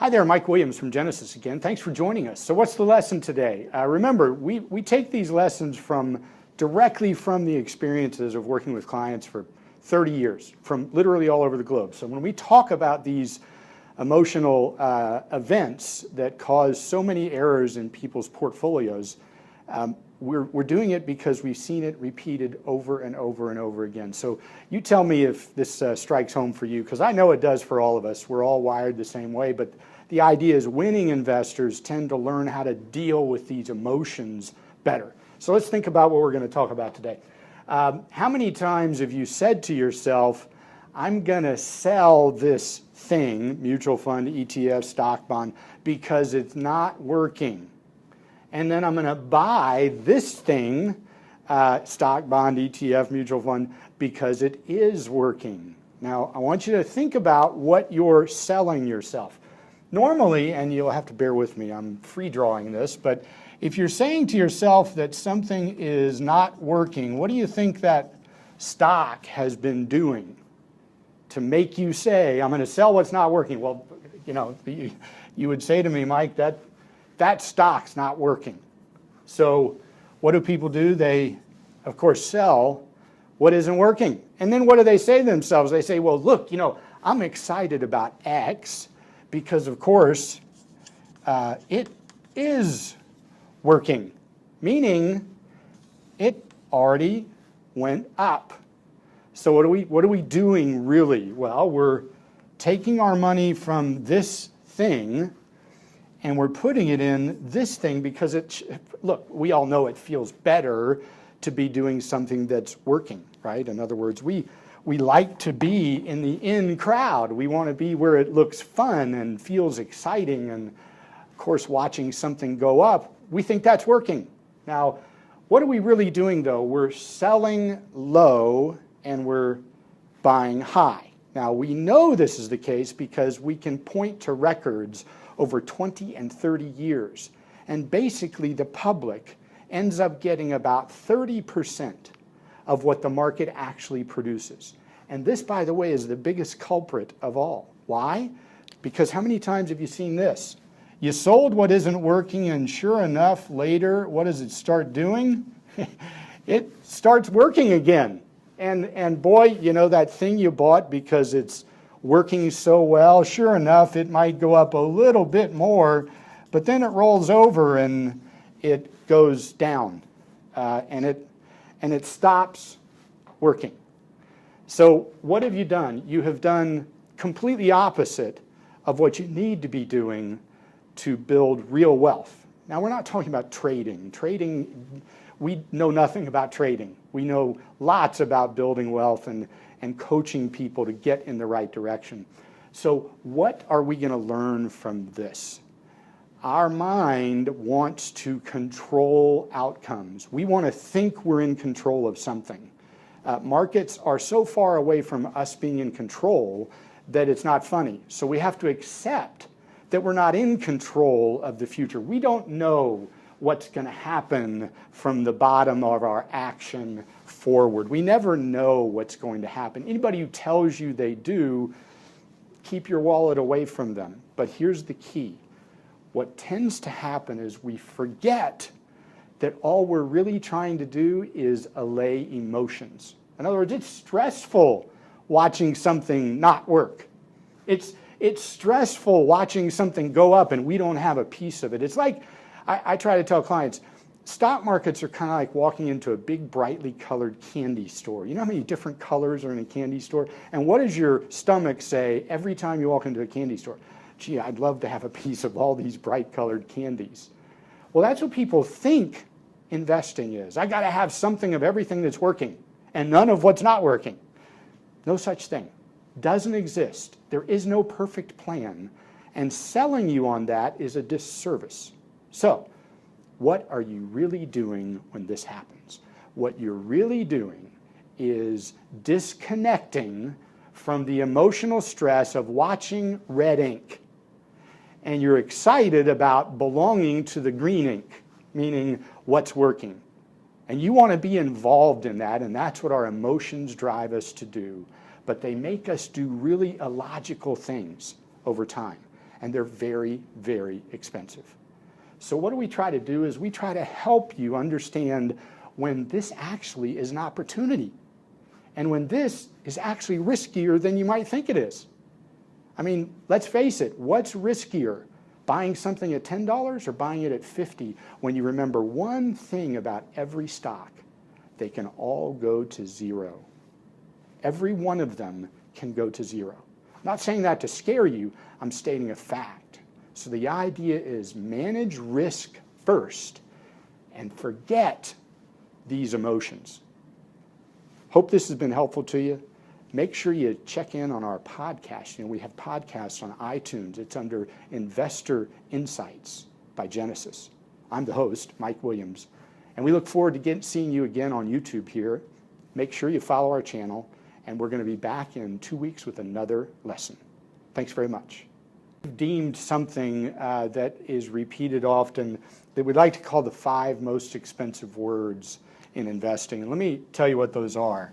Hi there, Mike Williams from Genesis again. Thanks for joining us. So what's the lesson today? Remember, we take these lessons directly from the experiences of working with clients for 30 years, from literally all over the globe. So when we talk about these emotional events that cause so many errors in people's portfolios, we're doing it because we've seen it repeated over and over and over again. So you tell me if this strikes home for you, because I know it does for all of us. We're all wired the same way, but the idea is winning investors tend to learn how to deal with these emotions better. So let's think about what we're going to talk about today. How many times have you said to yourself, I'm going to sell this thing, mutual fund, ETF, stock, bond, because it's not working? And then I'm going to buy this thing, stock, bond, ETF, mutual fund, because it is working. Now, I want you to think about what you're selling yourself. Normally, and you'll have to bear with me, I'm free drawing this, but if you're saying to yourself that something is not working, what do you think that stock has been doing to make you say, I'm going to sell what's not working? Well, you would say to me, Mike, that stock's not working. So what do people do? They, of course, sell what isn't working. And then what do they say to themselves? They say, well, look, I'm excited about X because, of course, it is working, meaning it already went up. So what are we doing really? Well, we're taking our money from this thing and we're putting it in this thing because look, we all know it feels better to be doing something that's working, right? In other words, we like to be in the in crowd. We want to be where it looks fun and feels exciting. And of course, watching something go up, we think that's working. Now, what are we really doing though? We're selling low and we're buying high. Now, we know this is the case because we can point to records over 20 and 30 years. And basically, the public ends up getting about 30% of what the market actually produces. And this, by the way, is the biggest culprit of all. Why? Because how many times have you seen this? You sold what isn't working, and sure enough, later, what does it start doing? It starts working again. And boy, that thing you bought because it's working so well, sure enough, it might go up a little bit more, but then it rolls over and it goes down, and it stops working. So what have you done? You have done completely opposite of what you need to be doing to build real wealth. Now, we're not talking about trading. Trading, we know nothing about trading. We know lots about building wealth and coaching people to get in the right direction. So what are we going to learn from this? Our mind wants to control outcomes. We want to think we're in control of something. Markets are so far away from us being in control that it's not funny. So we have to accept that we're not in control of the future. We don't know what's going to happen from the bottom of our action forward. We never know what's going to happen. Anybody who tells you they do, keep your wallet away from them. But here's the key. What tends to happen is we forget that all we're really trying to do is allay emotions. In other words, it's stressful watching something not work. It's stressful watching something go up and we don't have a piece of it. It's like, I try to tell clients, stock markets are kind of like walking into a big, brightly colored candy store. You know how many different colors are in a candy store? And what does your stomach say every time you walk into a candy store? Gee, I'd love to have a piece of all these bright colored candies. Well, that's what people think investing is. I got to have something of everything that's working and none of what's not working. No such thing. Doesn't exist. There is no perfect plan. And selling you on that is a disservice. So, what are you really doing when this happens? What you're really doing is disconnecting from the emotional stress of watching red ink. And you're excited about belonging to the green ink, meaning what's working. And you want to be involved in that, and that's what our emotions drive us to do. But they make us do really illogical things over time. and they're very, very expensive. So what do we try to do is we try to help you understand when this actually is an opportunity and when this is actually riskier than you might think it is. I mean, let's face it, what's riskier? Buying something at $10 or buying it at $50 when you remember one thing about every stock, they can all go to zero. Every one of them can go to zero. I'm not saying that to scare you, I'm stating a fact. So the idea is manage risk first and forget these emotions. Hope this has been helpful to you. Make sure you check in on our podcast. We have podcasts on iTunes. It's under Investor Insights by Genesis. I'm the host, Mike Williams, and we look forward to seeing you again on YouTube here. Make sure you follow our channel, and we're going to be back in 2 weeks with another lesson. Thanks very much. We've deemed something that is repeated often that we'd like to call the 5 most expensive words in investing. And let me tell you what those are.